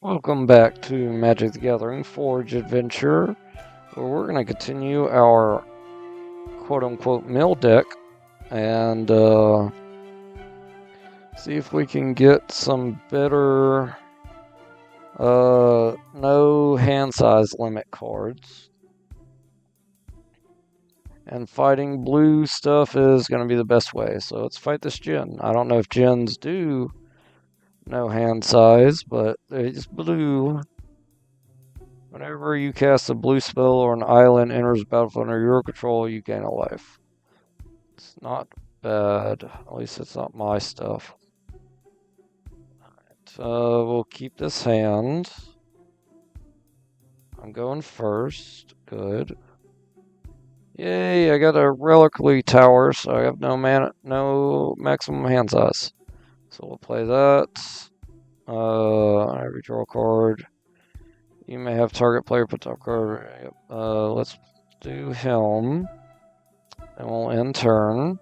Welcome back to Magic the Gathering Forge Adventure, where we're going to continue our quote-unquote mill deck and see if we can get some better no hand size limit cards. And fighting blue stuff is going to be the best way, so let's fight this Djinn. I don't know if Djinns do no hand size, but it's blue. Whenever you cast a blue spell or an island enters the battlefield under your control, you gain a life. It's not bad. At least it's not my stuff. Alright, we'll keep this hand. I'm going first. Good. Yay, I got a Reliquary Tower, so I have no maximum hand size. So we'll play that. Every draw card. You may have target player put top card. Let's do him. And we'll end turn.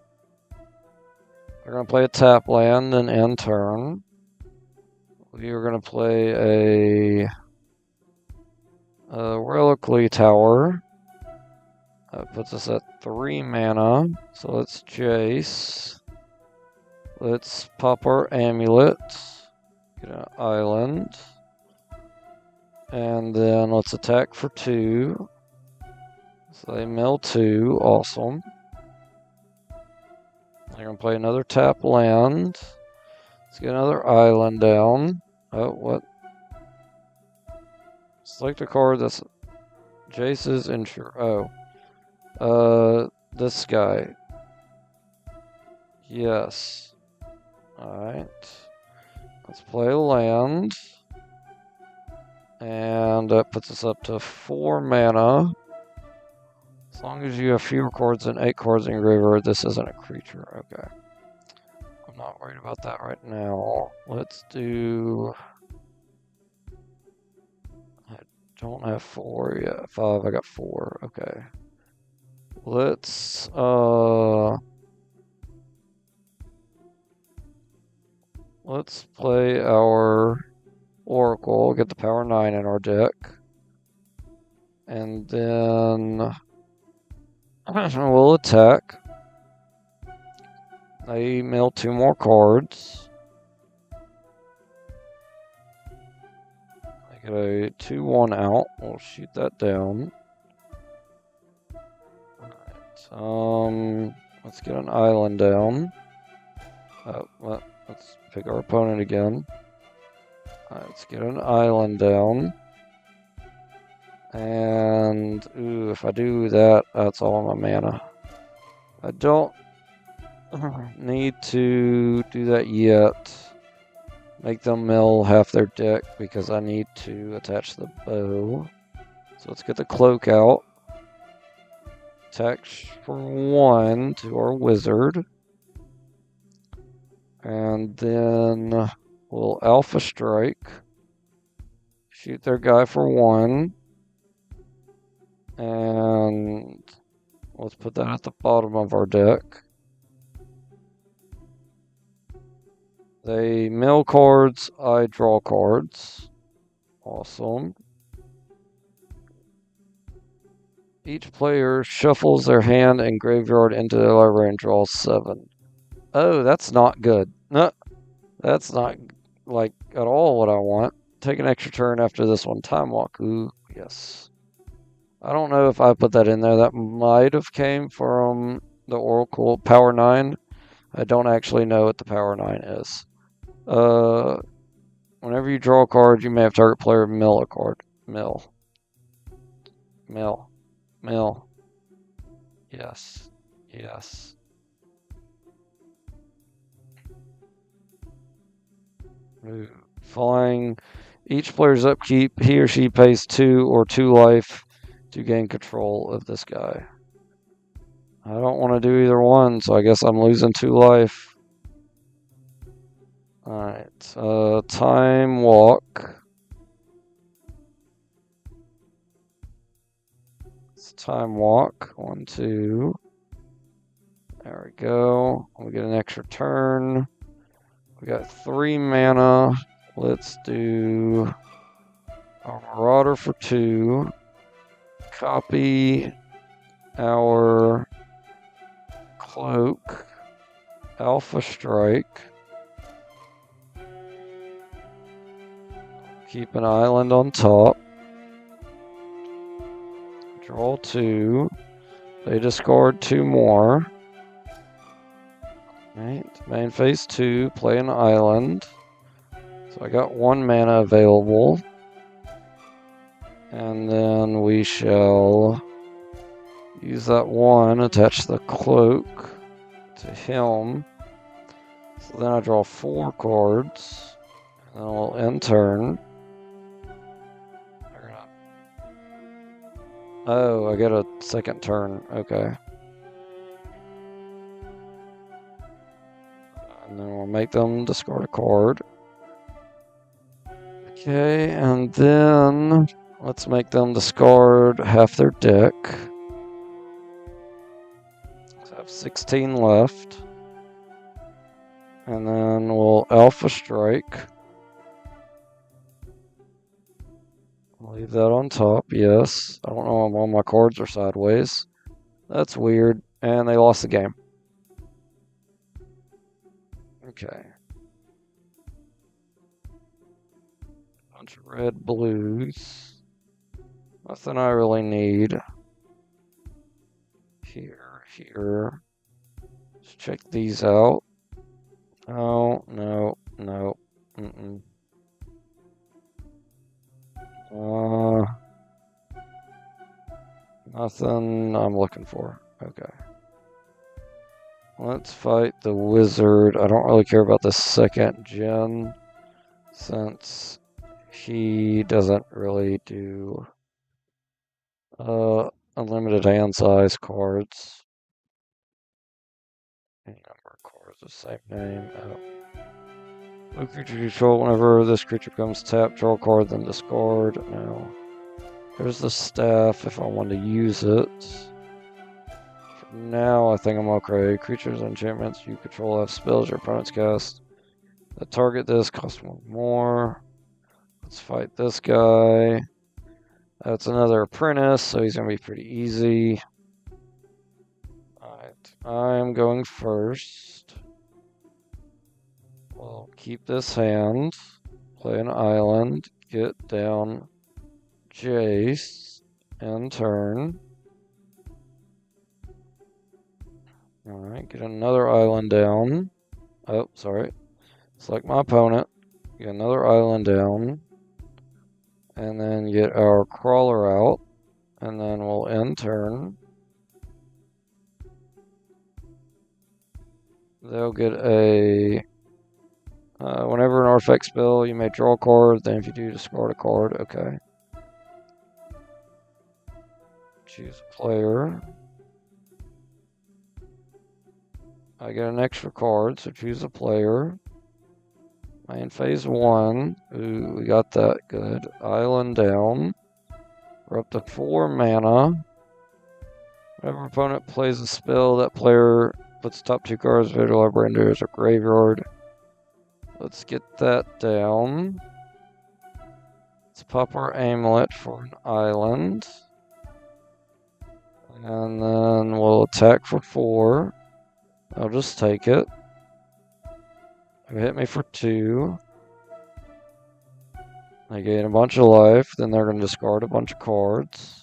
We're going to play a tap land, then end turn. We are going to play a Reliquary Tower. That puts us at 3 mana. So let's Jace. Let's pop our Amulet. Get an island. And then let's attack for 2. So they mill 2. Awesome. They're going to play another tap land. Let's get another island down. Oh, what? Select a card that's Jace's insure. This guy. Yes. Alright. Let's play a land. And that puts us up to 4 mana. As long as you have fewer cards than 8 cards in your graveyard, this isn't a creature. Okay. I'm not worried about that right now. Let's do... I don't have 4 yet. 5, I got 4. Okay. Let's play our Oracle, get the power 9 in our deck. And then we'll attack. They mill 2 more cards. I get a 2/1 out. We'll shoot that down. Alright, let's get an island down. Well, let's pick our opponent again. Alright, let's get an island down. And, ooh, if I do that, that's all my mana. I don't need to do that yet. Make them mill half their deck because I need to attach the bow. So let's get the cloak out. Attack for 1 to our wizard. And then we'll Alpha Strike. Shoot their guy for 1. And let's put that at the bottom of our deck. They mill cards, I draw cards. Awesome. Each player shuffles their hand and graveyard into their library and draws 7. Oh, that's not good. No, that's not like at all what I want. Take an extra turn after this one. Time walk. Ooh, yes. I don't know if I put that in there. That might have came from the Oracle Power 9. I don't actually know what the Power 9 is. Whenever you draw a card, you may have target player mill a card. Mill. Mill. Mill. Yes. Yes. Ooh. Flying. Each player's upkeep, he or she pays 2 or 2 life to gain control of this guy. I don't want to do either one, so I guess I'm losing 2 life. Alright, time walk. It's time walk. 1, 2. There we go. We get an extra turn. We got 3 mana. Let's do our Marauder for 2. Copy our Cloak. Alpha Strike. Keep an island on top. Draw 2. They discard 2 more. Right. Main phase 2. Play an island. So I got 1 mana available. And then we shall use that 1, attach the Cloak to him. So then I draw 4 cards. And then we'll end turn. Oh, I get a second turn. Okay. And then we'll make them discard a card. Okay, and then let's make them discard half their deck. So I have 16 left. And then we'll Alpha Strike. Leave that on top, yes. I don't know if all my cards are sideways. That's weird. And they lost the game. Okay. Bunch of red blues. Nothing I really need. Here. Let's check these out. Oh, no. Nothing I'm looking for. Okay. Let's fight the wizard. I don't really care about the second gen, since he doesn't really do unlimited hand size cards. Any number of cards, the same name. Blue creature you control, whenever this creature becomes tapped, draw a card, then discard. No. There's the staff if I want to use it. For now, I think I'm okay. Creatures and enchantments you control have spells your opponents cast that target this cost 1 more. Let's fight this guy. That's another apprentice, so he's going to be pretty easy. Alright, I'm going first. We'll keep this hand. Play an island. Get down Jace. End turn. Alright, get another island down. Oh, sorry. Select my opponent. Get another island down. And then get our crawler out. And then we'll end turn. They'll get a... whenever an artifact spell, you may draw a card. Then if you do, discard a card. Okay. Choose a player. I get an extra card, so choose a player. Main phase 1. Ooh, we got that. Good. Island down. We're up to 4 mana. Whenever opponent plays a spell, that player puts top 2 cards of their library into their graveyard. Let's get that down. Let's pop our amulet for an island. And then we'll attack for 4. I'll just take it. They hit me for 2. They gain a bunch of life, then they're going to discard a bunch of cards.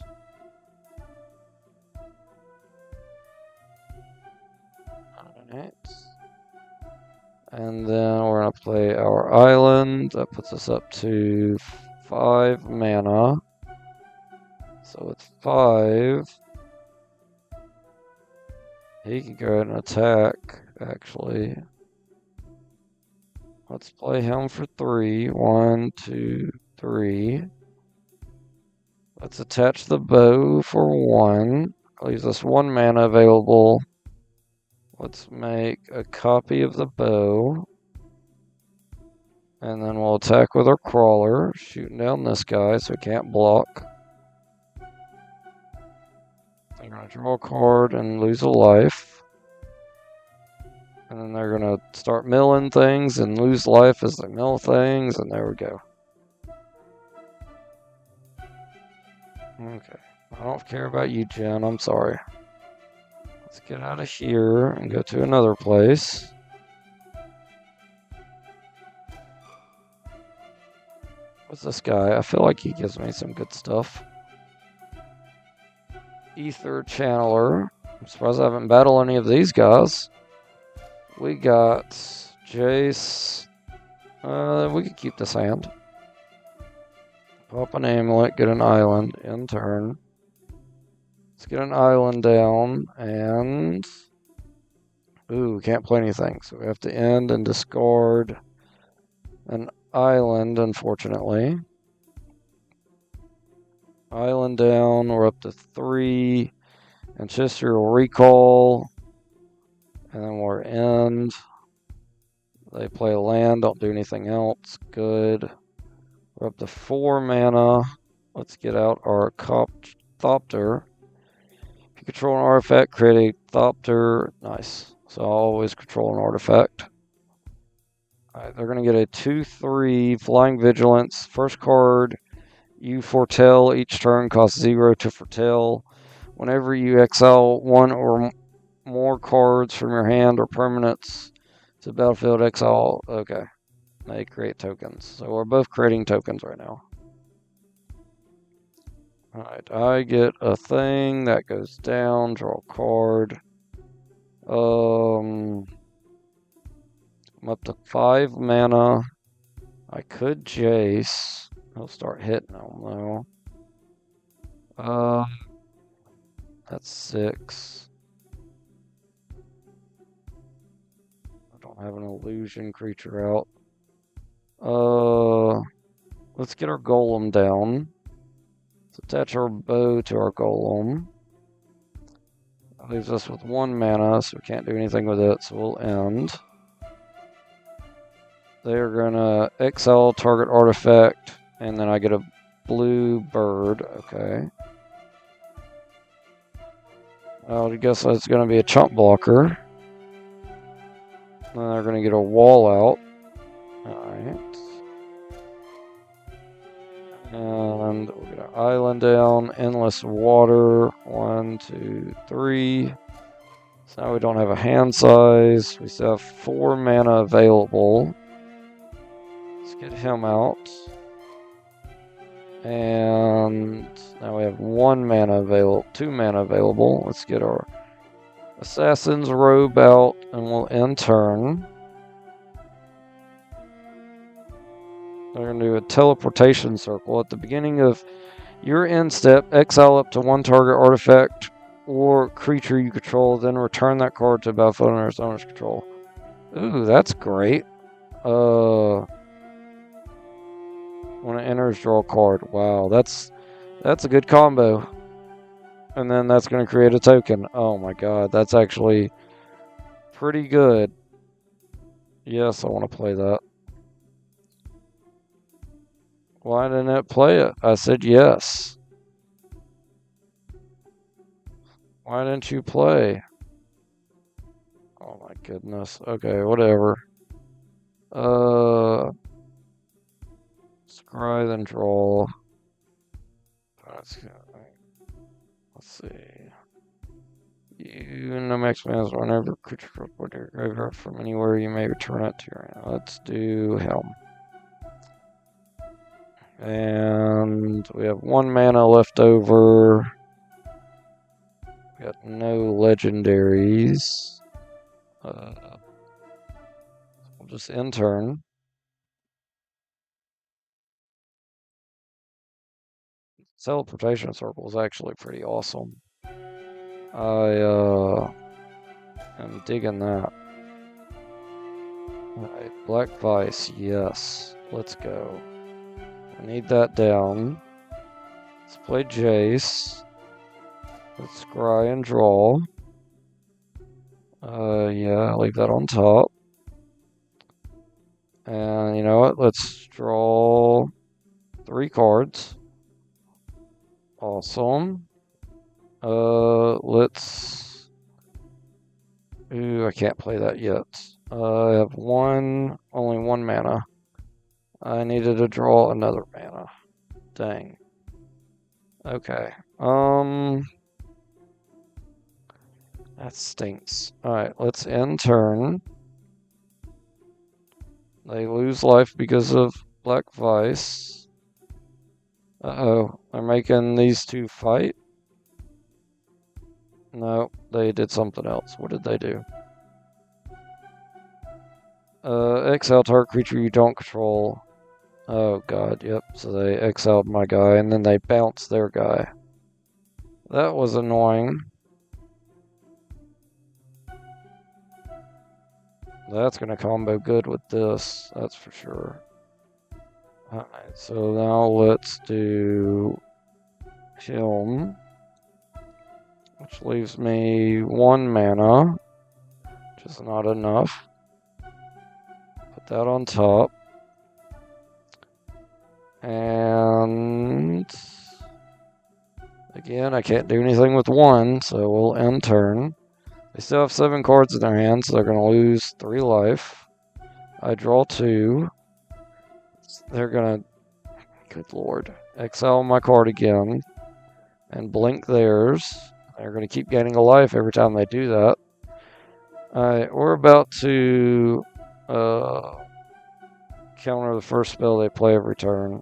Alright. And then we're going to play our island. That puts us up to 5 mana. So with 5, he can go ahead and attack, actually. Let's play him for 3. 1, 2, 3. Let's attach the bow for 1. Leaves us 1 mana available. Let's make a copy of the bow. And then we'll attack with our crawler, shooting down this guy so he can't block. They're going to draw a card and lose a life. And then they're going to start milling things and lose life as they mill things, and there we go. Okay. I don't care about you, Jen. I'm sorry. Let's get out of here and go to another place. What's this guy? I feel like he gives me some good stuff. Ether Channeler. I'm surprised I haven't battled any of these guys. We got Jace. We could keep this hand. Pop an amulet, get an island in turn. Let's get an island down, and... Ooh, we can't play anything, so we have to end and discard an island, unfortunately. Island down, we're up to 3. Ancestral will recall, and then we're end. They play a land, don't do anything else. Good. We're up to 4 mana. Let's get out our Thopter. If you control an artifact, create a Thopter. Nice. So I'll always control an artifact. Alright, they're going to get a 2/3 Flying Vigilance. First card, you foretell. Each turn costs 0 to foretell. Whenever you exile 1 or more cards from your hand or permanents to battlefield, exile. Okay. They create tokens. So we're both creating tokens right now. Alright, I get a thing that goes down, draw a card. I'm up to 5 mana. I could Jace. He'll start hitting them though. That's 6. I don't have an illusion creature out. Let's get our golem down. Let's attach our bow to our golem. That leaves us with 1 mana, so we can't do anything with it, so we'll end. They're gonna exile target artifact, and then I get a blue bird. Okay. I guess that's gonna be a chump blocker. Then they're gonna get a wall out. Alright. And we'll get an island down, endless water. 1, 2, 3. So now we don't have a hand size. We still have 4 mana available. Let's get him out. And now we have 1 mana available, 2 mana available. Let's get our Assassin's Robe out, and we'll end turn. We're going to do a teleportation circle. At the beginning of your end step, exile up to 1 target artifact or creature you control, then return that card to battlefield under its owner's control. Ooh, that's great. When it enters, draw a card. Wow, that's a good combo. And then that's going to create a token. Oh my god, that's actually pretty good. Yes, I want to play that. Why didn't it play it? I said yes. Why didn't you play? Oh my goodness. Okay, whatever. Scry, then draw. Let's see. You no max mana whenever creature put your graveyard from anywhere, you may return it to your hand. Let's do Helm. And we have 1 mana left over. We got no legendaries. We'll just end turn. Teleportation circle is actually pretty awesome. I am digging that. Alright, Black Vice, yes. Let's go. I need that down. Let's play Jace. Let's scry and draw. Yeah, leave that on top. And you know what? Let's draw 3 cards. Awesome. Let's... Ooh, I can't play that yet. I have only 1 mana. I needed to draw another mana. Dang. Okay. That stinks. Alright, let's end turn. They lose life because of Black Vice. Uh-oh. They're making these two fight? No, they did something else. What did they do? Exile target creature you don't control. Oh god, yep. So they exiled my guy, and then they bounced their guy. That was annoying. That's gonna combo good with this, that's for sure. Alright, so now let's do Helm, which leaves me 1 mana, which is not enough. Put that on top. And again, I can't do anything with 1, so we'll end turn. They still have 7 cards in their hand, so they're going to lose 3 life. I draw 2. They're going to, good lord, exile my card again and blink theirs. They're going to keep gaining a life every time they do that. Alright, we're about to counter the first spell they play every turn.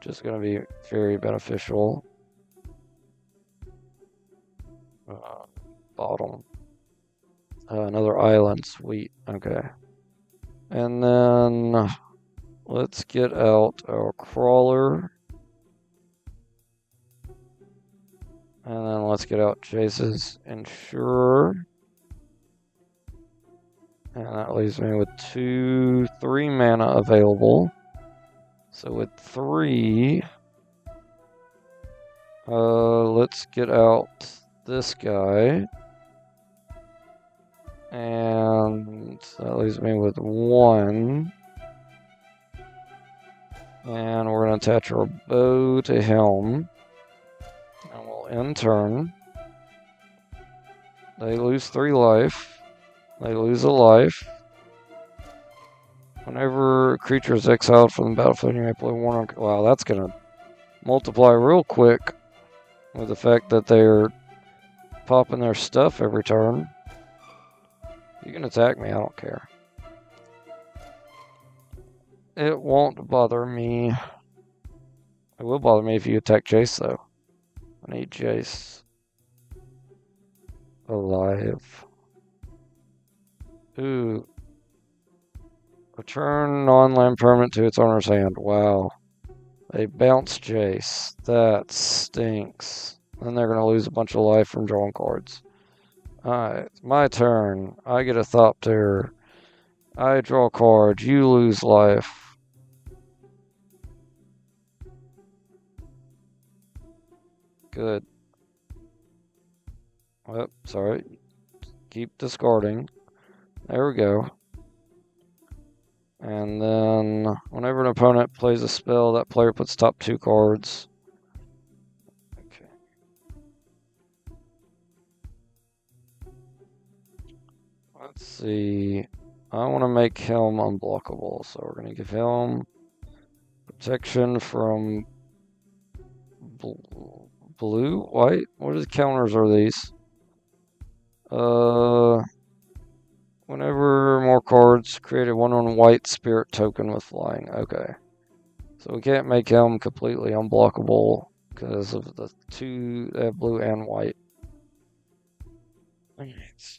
Just going to be very beneficial. Bottom. Another island, sweet. Okay. And then let's get out our crawler. And then let's get out Jace's Insurer. And that leaves me with 3 mana available. So with 3, let's get out this guy. And that leaves me with 1. And we're going to attach our bow to Helm. And we'll end turn. They lose 3 life. They lose a life. Whenever a creature is exiled from the battlefield, you may play 1. Wow, that's going to multiply real quick with the fact that they're popping their stuff every turn. You can attack me, I don't care. It won't bother me. It will bother me if you attack Jace, though. I need Jace alive. Ooh. Return non-land permanent to its owner's hand. Wow. They bounce Jace. That stinks. Then they're going to lose a bunch of life from drawing cards. Alright, it's my turn. I get a Thopter. I draw cards. You lose life. Good. Oh, sorry. Keep discarding. There we go. And then, whenever an opponent plays a spell, that player puts top 2 cards. Okay. Let's see. I want to make Helm unblockable, so we're going to give Helm protection from blue, white. What are the counters are these? Whenever more cards, create a 1/1 white spirit token with flying. Okay. So we can't make Helm completely unblockable because of the 2 blue and white.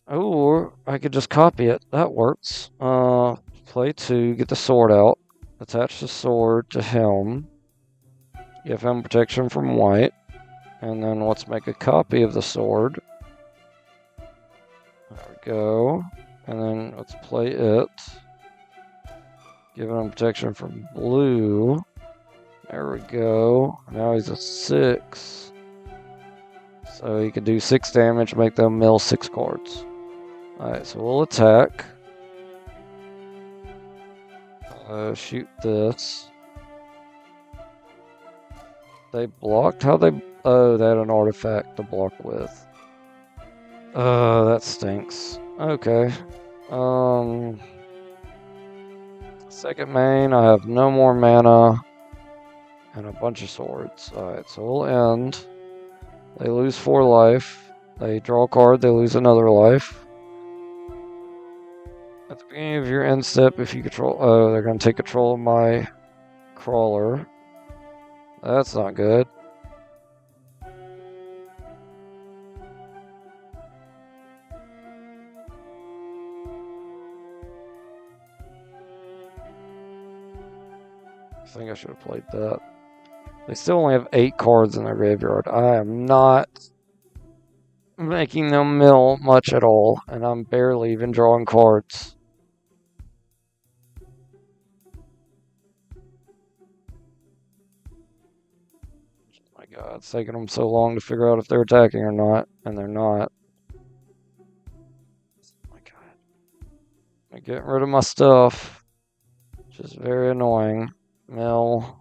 Oh, I could just copy it. That works. Play 2, get the sword out. Attach the sword to Helm. Give him protection from white. And then let's make a copy of the sword. There we go. And then let's play it. Giving him protection from blue. There we go. Now he's a 6. So he can do 6 damage, make them mill 6 cards. Alright, so we'll attack. Shoot this. They blocked? How they... Oh, they had an artifact to block with. That stinks. Okay. Second main, I have no more mana. and a bunch of swords. Alright, so we'll end. They lose 4 life. They draw a card, they lose another life. At the beginning of your end step, if you control... Oh, they're going to take control of my crawler. That's not good. I think I should have played that. They still only have 8 cards in their graveyard. I am not making them mill much at all, and I'm barely even drawing cards. Oh my god, it's taking them so long to figure out if they're attacking or not, and they're not. Oh my god. I'm getting rid of my stuff, which is very annoying. Mill.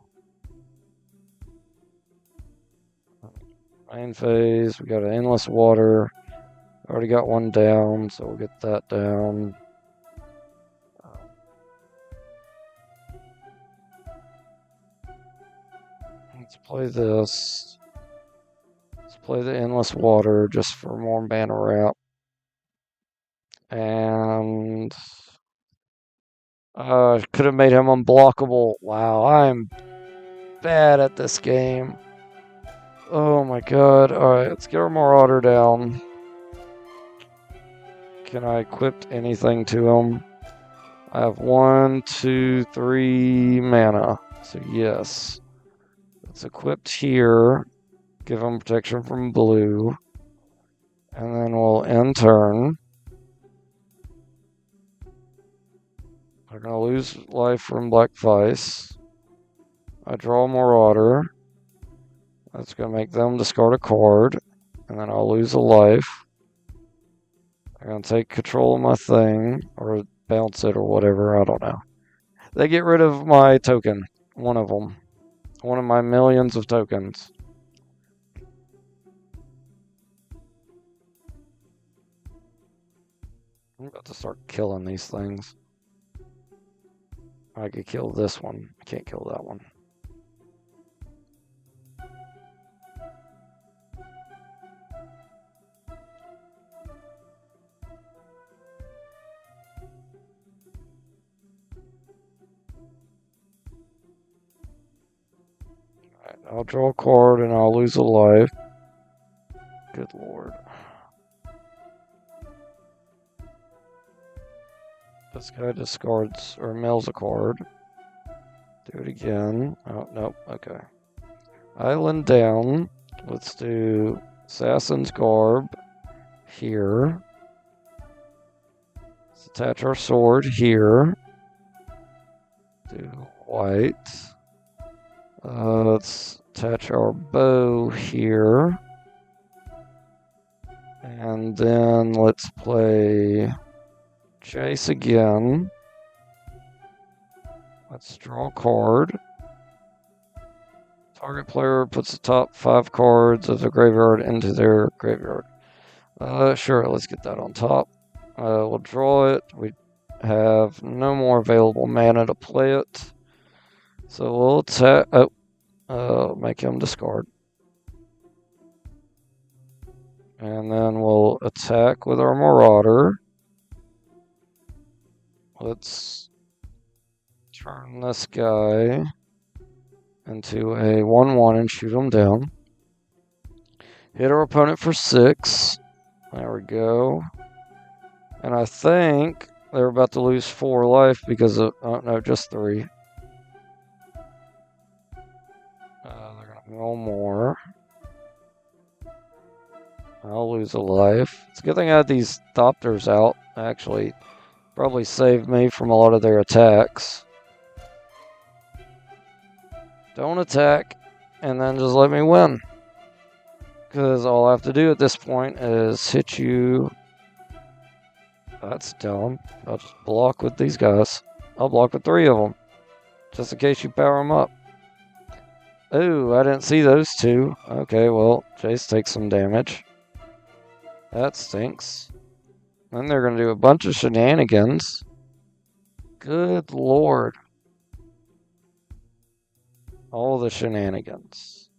Main phase, we got an endless water. Already got one down, so we'll get that down. Let's play this. Let's play the endless water just for more mana wrap. And could have made him unblockable. Wow, I'm bad at this game. Oh my god. Alright, let's get our Marauder down. Can I equip anything to him? I have 1, 2, 3 mana. So yes. It's equipped here. Give him protection from blue. And then we'll end turn. They're going to lose life from Black Vice. I draw a Marauder. That's going to make them discard a card. And then I'll lose a life. They're going to take control of my thing. Or bounce it or whatever. I don't know. They get rid of my token. One of them. One of my millions of tokens. I'm about to start killing these things. I could kill this one. I can't kill that one. Alright, I'll draw a card and I'll lose a life. Good lord. This guy discards or mills a card. Do it again. Oh, nope. Okay. Island down. Let's do Assassin's Garb here. Let's attach our sword here. Do white. Let's attach our bow here. And then let's play Chase again. Let's draw a card. Target player puts the top 5 cards of the graveyard into their graveyard. Sure, let's get that on top. We'll draw it. We have no more available mana to play it. So we'll attack. Make him discard. And then we'll attack with our Marauder. Let's turn this guy into a 1/1 and shoot him down. Hit our opponent for 6. There we go. And I think they're about to lose 4 life because of, no, just 3. They're going to go more. I'll lose a life. It's a good thing I had these Thopters out, actually. Probably saved me from a lot of their attacks. Don't attack, and then just let me win. Because all I have to do at this point is hit you. That's dumb. I'll just block with these guys. I'll block with 3 of them. Just in case you power them up. Ooh, I didn't see those 2. Okay, well, Chase takes some damage. That stinks. Then they're going to do a bunch of shenanigans. Good lord. All the shenanigans.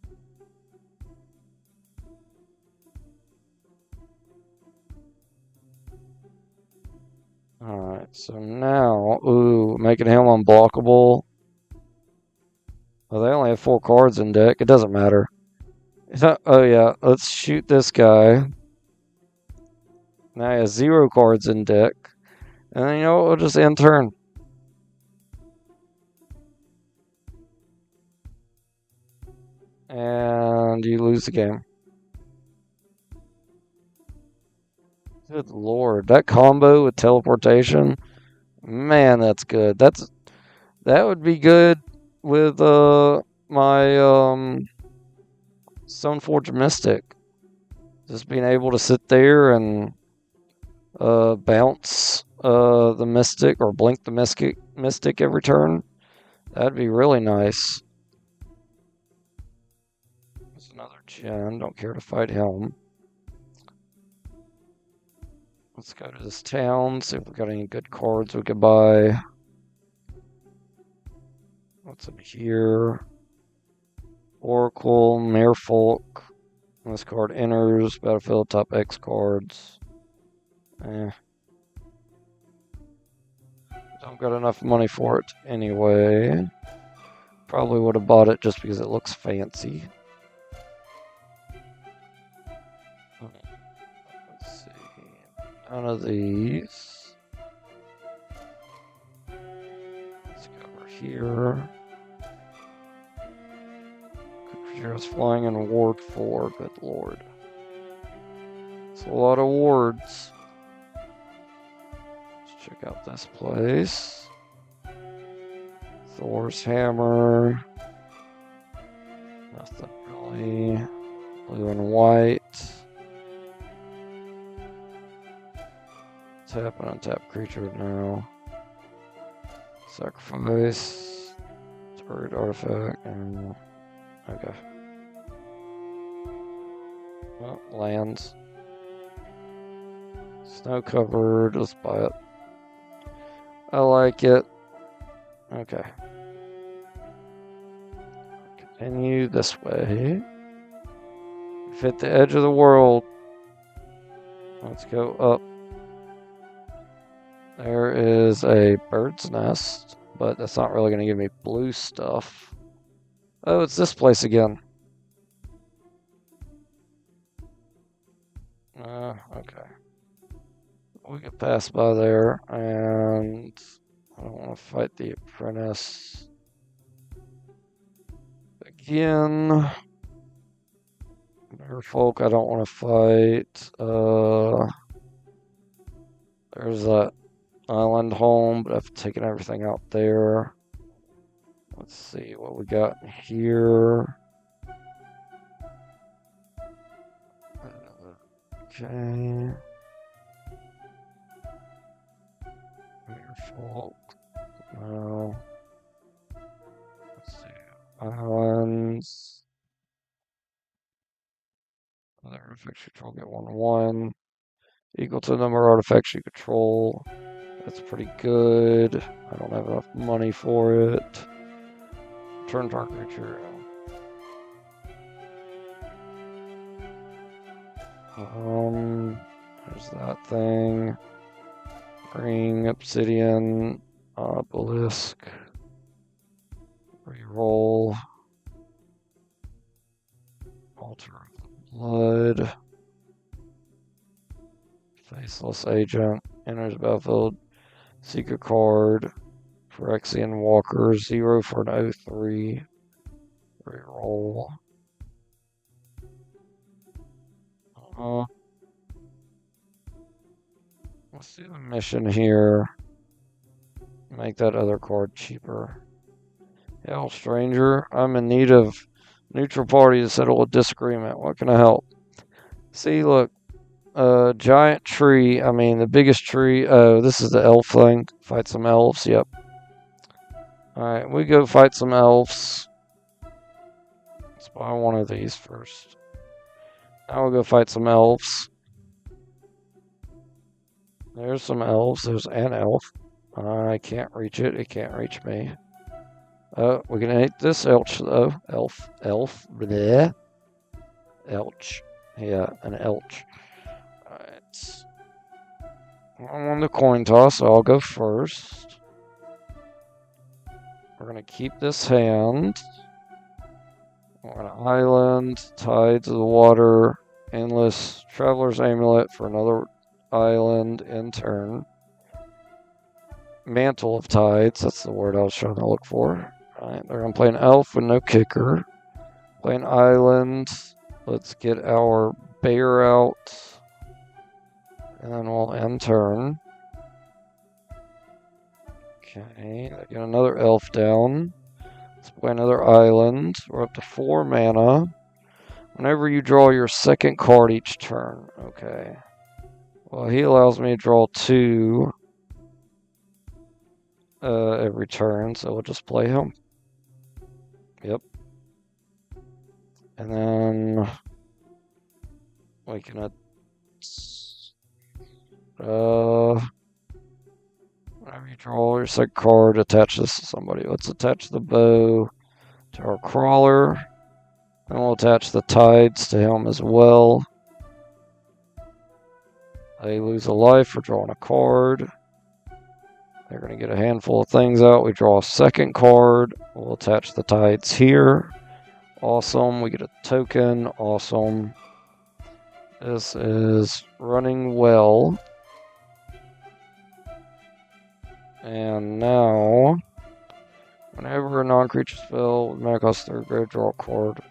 Alright, so now, ooh, making him unblockable. Well, they only have 4 cards in deck. It doesn't matter. Oh yeah, let's shoot this guy. Now he has 0 cards in deck. And then, you know what, we'll just end turn. And you lose the game. Good lord, that combo with teleportation, man, that's good. That would be good with my Stoneforge Mystic. Just being able to sit there and bounce the Mystic or blink the Mystic every turn. That'd be really nice. There's another Chen. Don't care to fight him. Let's go to this town, see if we got any good cards we could buy. What's in here? Oracle, Merfolk. This card enters battlefield, top X cards. Don't got enough money for it anyway. Probably would have bought it just because it looks fancy. Let's see. None of these. Let's go over here. Creatures flying in Ward 4. Good lord. It's a lot of wards. Let's check out this place. Thor's Hammer. Nothing really. Blue and white. Tap and untap creature now. Sacrifice. Target artifact. And okay. Well, lands. Snow covered. Let's buy it. I like it. Okay. Continue this way. We've hit the edge of the world. Let's go up. There is a bird's nest, but that's not really going to give me blue stuff. Oh, it's this place again. Okay. We can pass by there, and I don't want to fight the apprentice again. Merfolk, I don't want to fight. There's that island home, but I've taken everything out there. Let's see what we got here. Okay. Merfolk. No. Let's see. Islands. Other artifacts you control get 1/1. Equal to the number of artifacts you control. That's pretty good. I don't have enough money for it. Turn target creature. There's that thing. Ring, obsidian, obelisk. Reroll. Altar of the blood. Faceless agent. Enters battlefield. Secret card. Phyrexian Walker. 0 for an 0/3. Reroll. Let's do the mission here. Make that other card cheaper. Hell, stranger. I'm in need of neutral party to settle a disagreement. What can I help? See, look. Giant tree. I mean, the biggest tree. Oh, this is the elf thing. Fight some elves. Yep. Alright, we go fight some elves. Let's buy one of these first. Now we'll go fight some elves. There's some elves. There's an elf. I can't reach it. It can't reach me. We can eat this elch though. Elf. Bleh. Elch. Yeah, an elch. Alright. I'm on the coin toss, so I'll go first. We're gonna keep this hand. We're gonna island, tides of the water, endless traveler's amulet for another island in turn. Mantle of tides, that's the word I was trying to look for. Alright, they're gonna play an elf with no kicker. Play an island. Let's get our bear out. And then we'll end turn. Okay, I get another elf down. Let's play another island. We're up to 4 mana. Whenever you draw your second card each turn. Okay. Well, he allows me to draw 2 every turn, so we'll just play him. Yep. And then we can whenever you draw your second card, attach this to somebody. Let's attach the bow to our crawler. And we'll attach the tides to him as well. They lose a life for drawing a card. They're going to get a handful of things out. We draw a second card. We'll attach the tides here. Awesome. We get a token. Awesome. This is running well. And now, whenever a non-creature spell with mana cost 3, go draw a card.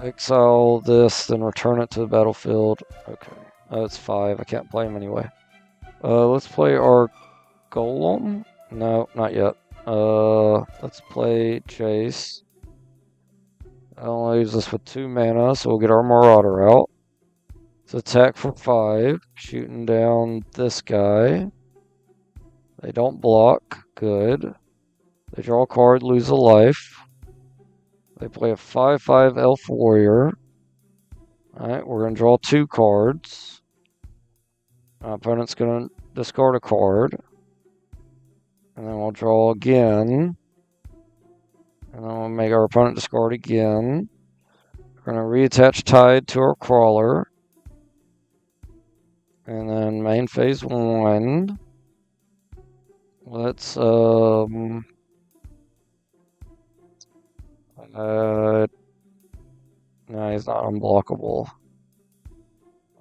Exile this, then return it to the battlefield. Okay. It's 5. I can't play him anyway. Let's play our Golem. No, not yet. Let's play Chase. I'll use this with 2 mana, so we'll get our Marauder out. Let's attack for 5, shooting down this guy. They don't block. Good. They draw a card, lose a life. They play a 5/5 Elf Warrior. Alright, we're going to draw 2 cards. Our opponent's going to discard a card. And then we'll draw again. And then we'll make our opponent discard again. We're going to reattach Tide to our crawler. And then main phase 1. Let's, no, he's not unblockable.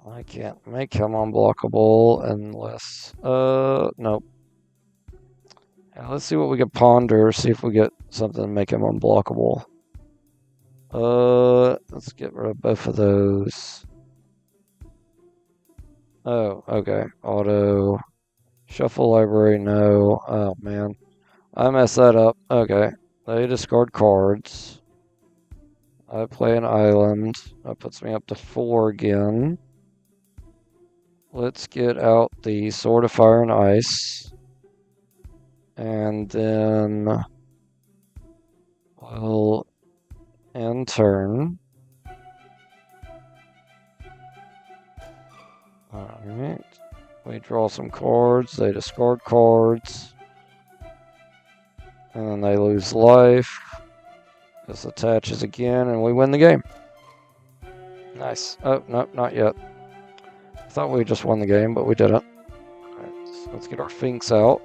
I can't make him unblockable unless, nope. Yeah, let's see what we can ponder, see if we get something to make him unblockable. Let's get rid of both of those. Oh, okay. Auto. Shuffle library, no. Oh, man. I messed that up. Okay. They discard cards. I play an island. That puts me up to 4 again. Let's get out the Sword of Fire and Ice. And then we'll end turn. Alright. We draw some cards. They discard cards. And then they lose life. This attaches again, and we win the game. Nice. Oh, no, not yet. I thought we just won the game, but we didn't. Alright, so let's get our Finks out.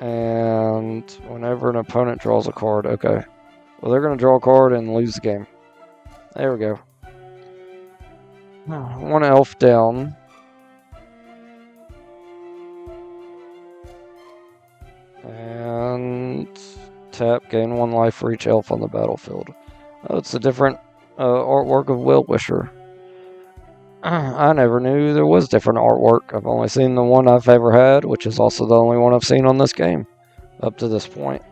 And whenever an opponent draws a card, okay. Well, they're going to draw a card and lose the game. There we go. 1 elf down. And tap, gain 1 life for each elf on the battlefield. Oh, it's a different artwork of Will Wisher. I never knew there was different artwork. I've only seen the one I've ever had, which is also the only one I've seen on this game up to this point.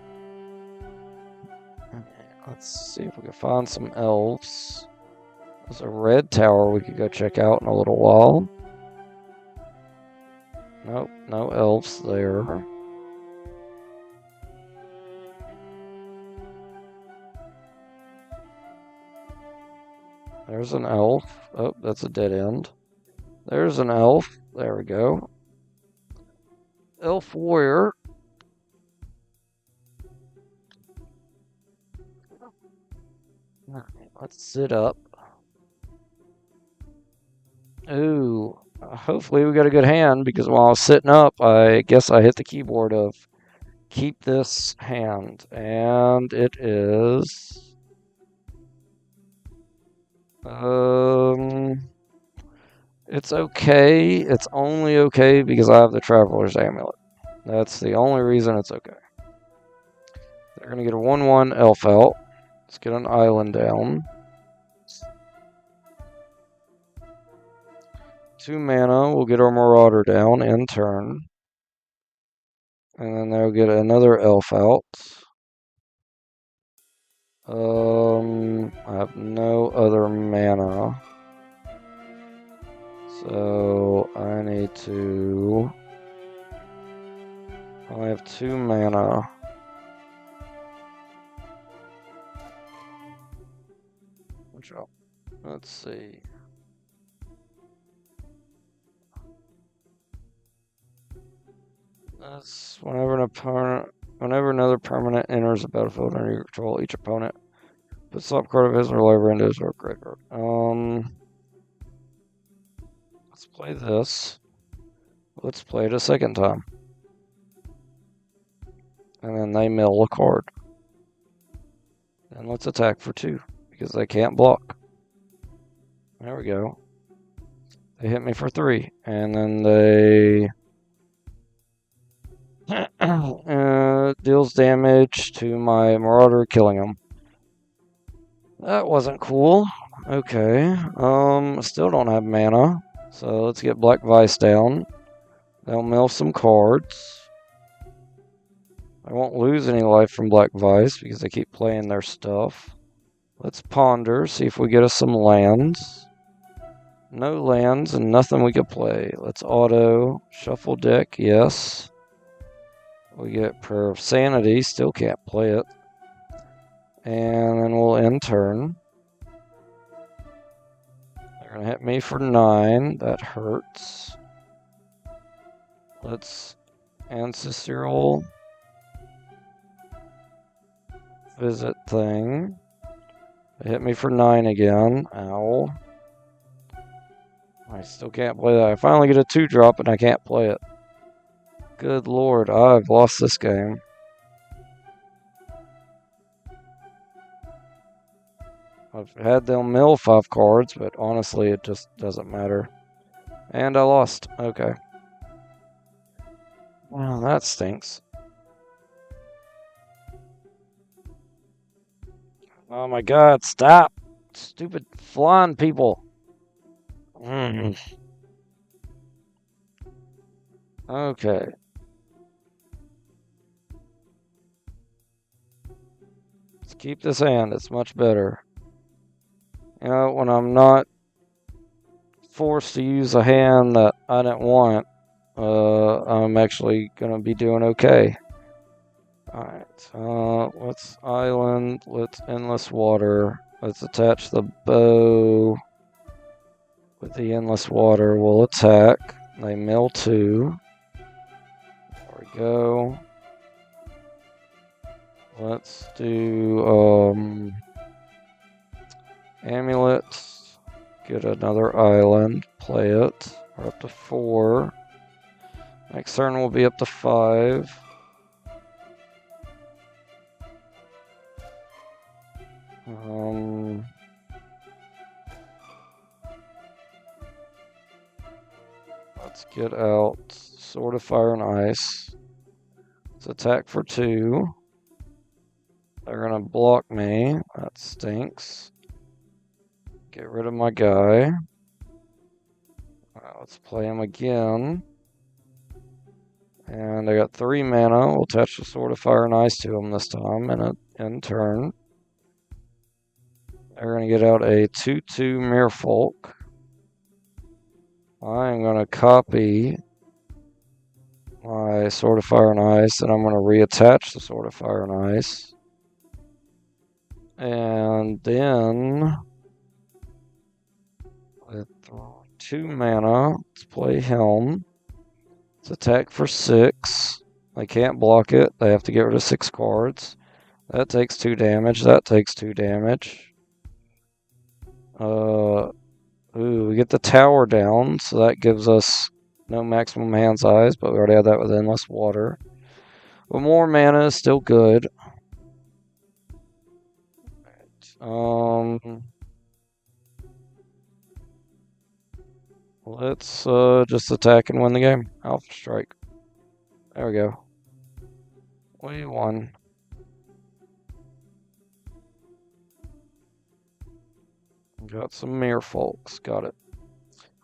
Let's see if we can find some elves. There's a red tower we could go check out in a little while. Nope, no elves there. There's an elf. Oh, that's a dead end. There's an elf. There we go. Elf Warrior. Let's sit up. Ooh, hopefully we got a good hand, because while I was sitting up, I guess I hit the keyboard of keep this hand, and it is it's okay. It's only okay because I have the Traveler's Amulet. That's the only reason it's okay. They're gonna get a 1/1 elf out. Let's get an island down. 2 mana, we'll get our Marauder down in turn. And then they'll get another elf out. I have no other mana. So I need to... I have 2 mana. Let's see. That's whenever another permanent enters the battlefield under your control, each opponent puts top card of his or library into his or graveyard. Let's play this. Let's play it a second time. And then they mill a card. And let's attack for 2, because they can't block. There we go. They hit me for 3, and then they deals damage to my Marauder, killing him. That wasn't cool. Okay. Still don't have mana, so let's get Black Vice down. They'll mill some cards. I won't lose any life from Black Vice because they keep playing their stuff. Let's ponder, see if we get us some lands. No lands and nothing we could play. Let's auto shuffle deck, yes. We get Prayer of Sanity, still can't play it. And then we'll end turn. They're gonna hit me for 9, that hurts. Let's Ancestral Visit thing. They hit me for 9 again. Ow. I still can't play that. I finally get a 2-drop and I can't play it. Good lord, I've lost this game. I've had them mill 5 cards, but honestly it just doesn't matter. And I lost. Okay. Well, that stinks. Oh my god, stop! Stupid flying people. Okay. Let's keep this hand, it's much better. You know, when I'm not forced to use a hand that I didn't want, I'm actually gonna be doing okay. Alright, let's island, let's endless water, let's attach the bow with the endless water, we'll attack. They mill 2. There we go. Let's do amulet, get another island, play it. We're up to 4. Next turn will be up to 5. Let's get out Sword of Fire and Ice. Let's attack for 2. They're gonna block me. That stinks. Get rid of my guy. Let's play him again. And I got 3 mana. We'll attach the Sword of Fire and Ice to him this time in turn. They're going to get out a 2/2 Merfolk. I'm going to copy my Sword of Fire and Ice, and I'm going to reattach the Sword of Fire and Ice. And then, with 2 mana, let's play Helm. Let's attack for 6. They can't block it. They have to get rid of 6 cards. That takes 2 damage. That takes 2 damage. Ooh, we get the tower down, so that gives us no maximum hand size, but we already had that with endless water. But more mana is still good. Let's just attack and win the game. Alpha Strike. There we go. We won. Got some mere folks. Got it.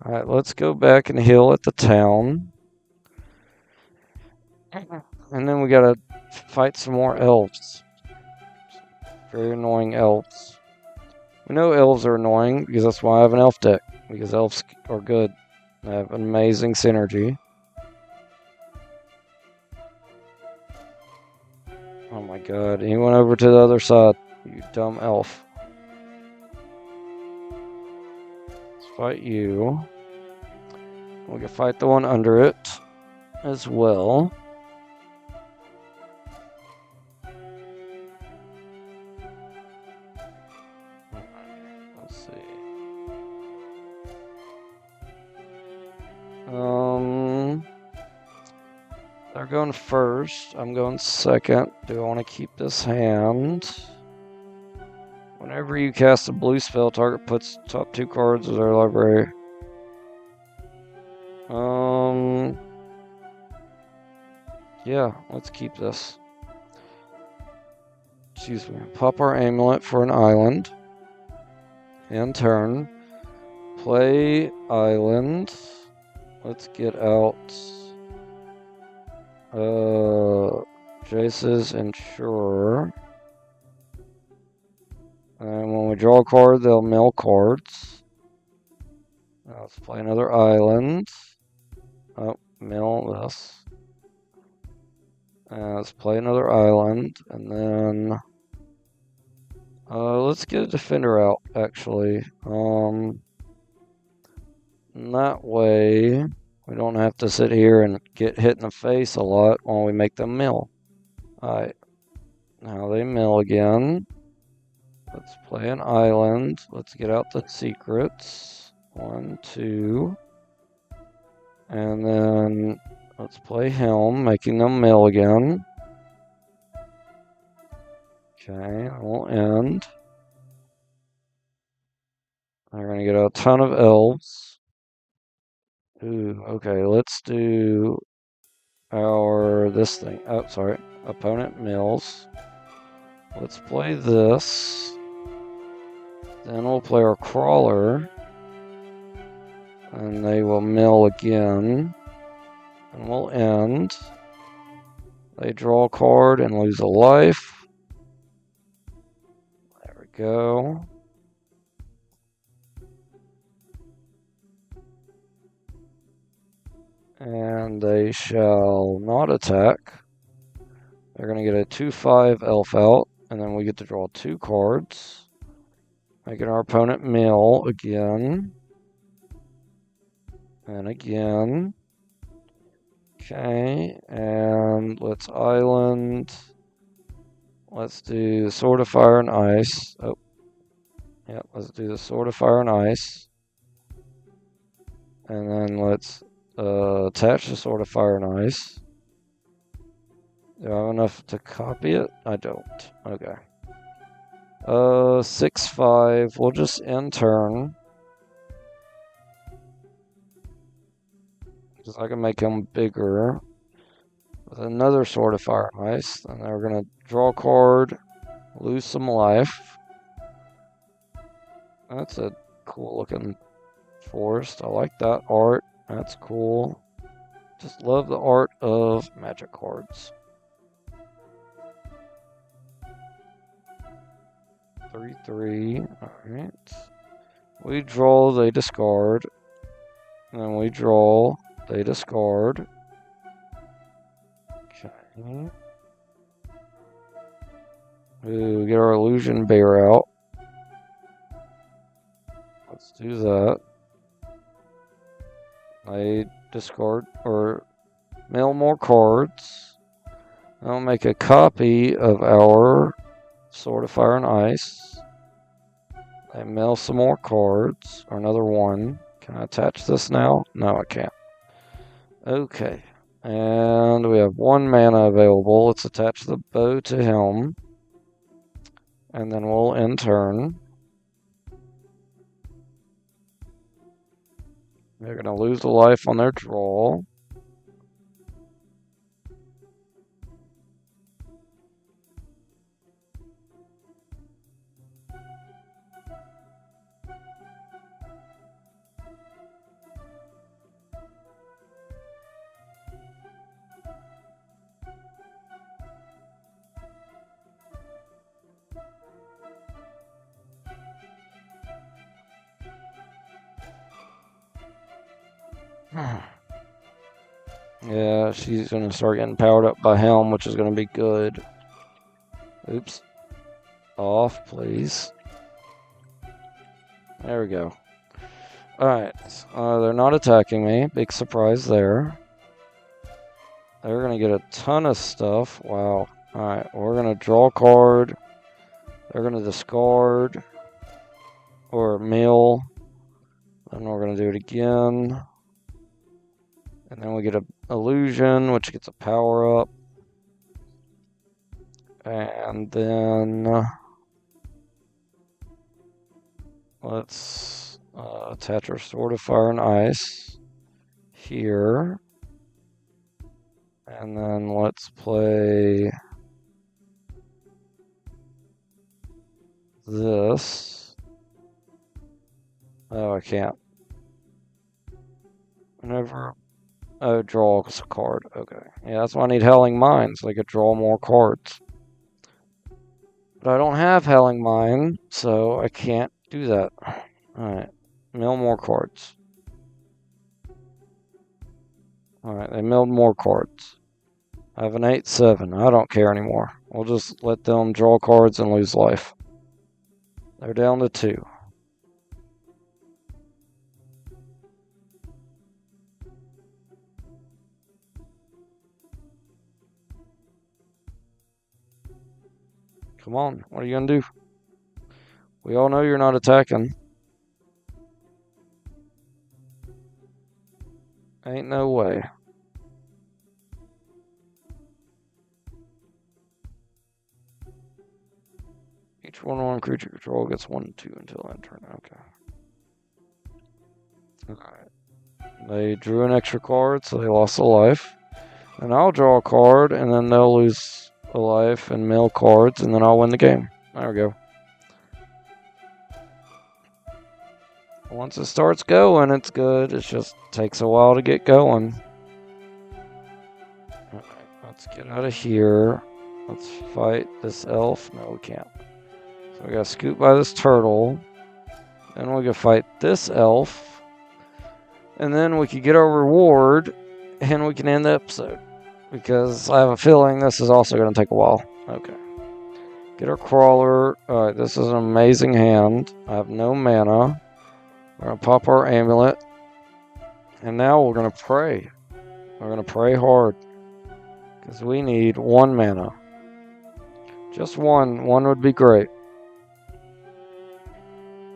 Alright, let's go back and heal at the town. And then we gotta fight some more elves. Very annoying elves. We know elves are annoying because that's why I have an elf deck. Because elves are good. They have amazing synergy. Oh my god, he went over to the other side. You dumb elf. Let's fight you. We can fight the one under it as well. Let's see. They're going first. I'm going second. Do I want to keep this hand? Whenever you cast a blue spell, target puts top 2 cards of their library. Yeah, let's keep this. Excuse me. Pop our amulet for an island. End turn. Play island. Let's get out Jace's Insurer. And when we draw a card, they'll mill cards. Let's play another island. Oh, mill this. Let's play another island, and then let's get a defender out, actually. That way, we don't have to sit here and get hit in the face a lot while we make them mill. Alright, now they mill again. Let's play an island. Let's get out the secrets. 1, 2. And then let's play Helm, making them mill again. Okay, we'll end. They're going to get a ton of elves. Ooh, okay, let's do this thing. Oh, sorry. Opponent mills. Let's play this. Then we'll play our crawler. And they will mill again. And we'll end. They draw a card and lose a life. There we go. And they shall not attack. They're going to get a 2/5 elf out. And then we get to draw 2 cards. Making our opponent mill again. And again. Okay, and let's island. Let's do Sword of Fire and Ice. Oh, yeah, let's do the Sword of Fire and Ice. And then let's attach the Sword of Fire and Ice. Do I have enough to copy it? I don't. Okay. 6/5. We'll just end turn. Because I can make them bigger. With another Sword of Fire and Ice. Then they're going to draw a card. Lose some life. That's a cool looking forest. I like that art. That's cool. Just love the art of magic cards. 3/3. Alright. We draw, they discard. And then we draw, they discard. Okay. Ooh, get our illusion bear out. Let's do that. I discard or mail more cards. I'll make a copy of our Sword of Fire and Ice. I mill some more cards, or another one. Can I attach this now? No, I can't. Okay, and we have 1 mana available. Let's attach the bow to him, and then we'll end turn. They're going to lose a life on their draw. Yeah, she's going to start getting powered up by Helm, which is going to be good. Oops. Off, please. There we go. Alright, they're not attacking me. Big surprise there. They're going to get a ton of stuff. Wow. Alright, we're going to draw a card. They're going to discard. Or mill. Then we're going to do it again. And then we get an illusion, which gets a power up. And then let's attach our Sword of Fire and Ice here. And then let's play this. Oh, I can't. Whenever... Oh, draw a card. Okay. Yeah, that's why I need Helling Mine, so I could draw more cards. But I don't have Helling Mine, so I can't do that. Alright. Mill more cards. Alright, they milled more cards. I have an 8-7. I don't care anymore. We'll just let them draw cards and lose life. They're down to 2. Come on, what are you gonna do? We all know you're not attacking. Ain't no way. Each 1/1 creature control gets 1/2 until end turn. Okay. Alright. They drew an extra card, so they lost a life. And I'll draw a card, and then they'll lose a life and mill cards, and then I'll win the game. There we go. Once it starts going, it's good. It just takes a while to get going. Alright, let's get out of here. Let's fight this elf. No, we can't. So we gotta scoot by this turtle. Then we can fight this elf. And then we can get our reward, and we can end the episode. Because I have a feeling this is also going to take a while. Okay. Get our crawler. Alright, this is an amazing hand. I have no mana. We're going to pop our amulet. And now we're going to pray. We're going to pray hard. Because we need 1 mana. Just 1. 1 would be great.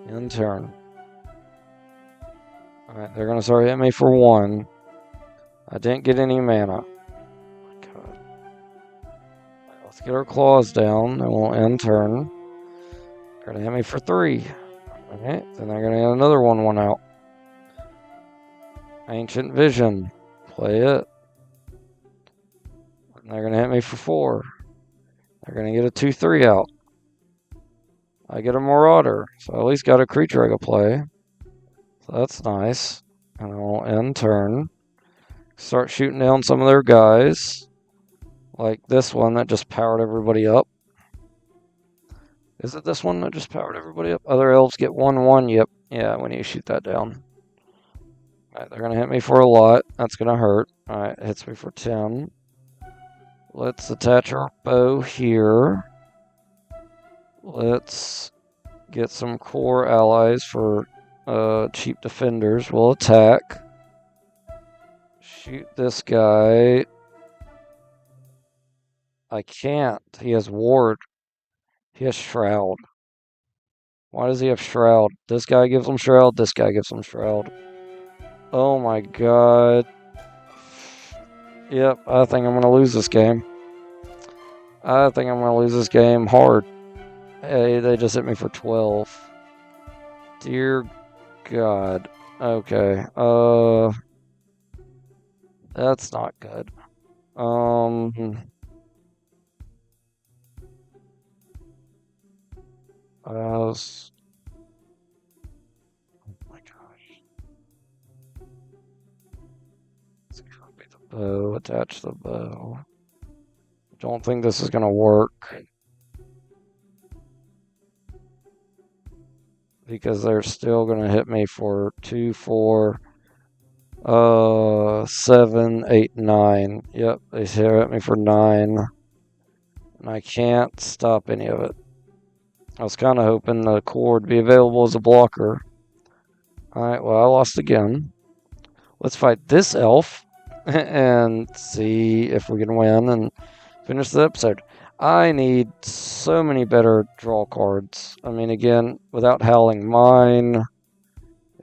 In turn. Alright, they're going to start hitting me for 1. I didn't get any mana. Let's get our claws down, and we'll end turn. They're going to hit me for 3. Okay, then they're going to get another 1/1 out. Ancient Vision. Play it. And they're going to hit me for 4. They're going to get a 2/3 out. I get a Marauder, so I at least got a creature I can play. So that's nice. And then we'll end turn. Start shooting down some of their guys. Like this one that just powered everybody up. Is it this one that just powered everybody up? Other elves get 1/1. Yep. Yeah, we need to shoot that down. Alright, they're going to hit me for a lot. That's going to hurt. Alright, it hits me for 10. Let's attach our bow here. Let's get some core allies for cheap defenders. We'll attack. Shoot this guy. I can't. He has ward. He has Shroud. Why does he have Shroud? This guy gives him Shroud, this guy gives him Shroud. Oh my god. Yep, I think I'm gonna lose this game. I think I'm gonna lose this game hard. Hey, they just hit me for 12. Dear God. Okay. That's not good. Oh my gosh. Let's copy the bow, attach the bow. Don't think this is gonna work. Because they're still gonna hit me for 2, 4, 7, 8, 9. Yep, they hit me for 9. And I can't stop any of it. I was kind of hoping the core would be available as a blocker. Alright, well, I lost again. Let's fight this elf and see if we can win and finish the episode. I need so many better draw cards. I mean, again, without Howling Mine,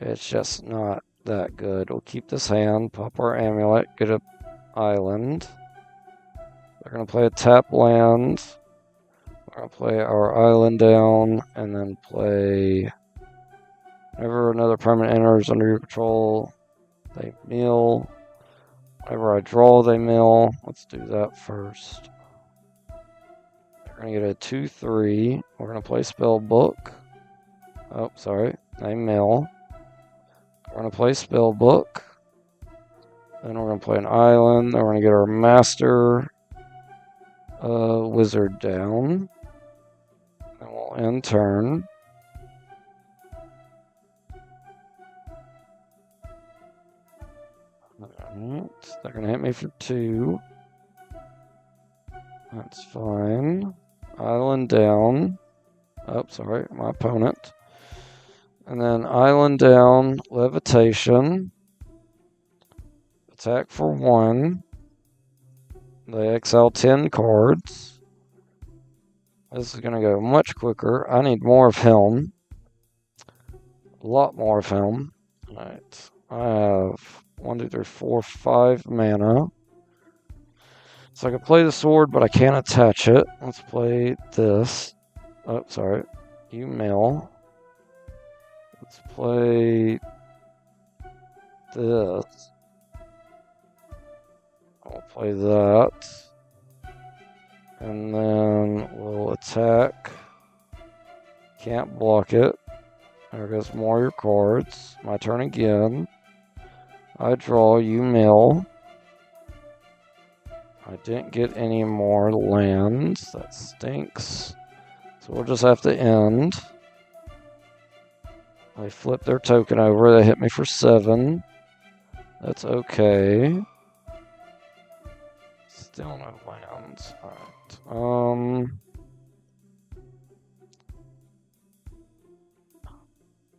it's just not that good. We'll keep this hand, pop our amulet, get an island. They're going to play a tap land. We're going to play our island down and then play... Whenever another permanent enters under your control, they mill. Whenever I draw, they mill. Let's do that first. They're going to get a 2-3. We're going to play spell book. Oh, sorry. They mill. We're going to play spell book. Then we're going to play an island. Then we're going to get our master wizard down. Then we'll end turn. They're going to hit me for 2. That's fine. Island down. Oh, sorry, my opponent. And then island down, levitation. Attack for 1. They exile 10 cards. This is going to go much quicker. I need more of him. A lot more of him. Alright. I have 1, 2, 3, 4, 5 mana. So I can play the sword, but I can't attach it. Let's play this. Oh, sorry. You mill. Let's play this. I'll play that. And then we'll attack. Can't block it. There goes more of your cards. My turn again. I draw, you mill. I didn't get any more lands. That stinks. So we'll just have to end. They flip their token over. They hit me for 7. That's okay. Still no lands. Alright.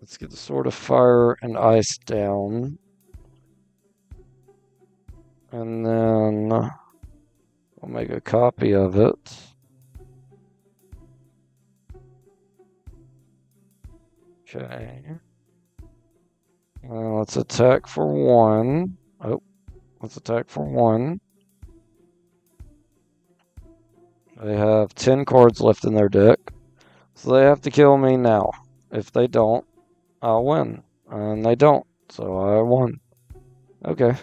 Let's get the Sword of Fire and Ice down. And then we'll make a copy of it. Okay. Let's attack for 1. Oh, let's attack for 1. They have 10 cards left in their deck. So they have to kill me now. If they don't, I'll win. And they don't, so I won. Okay.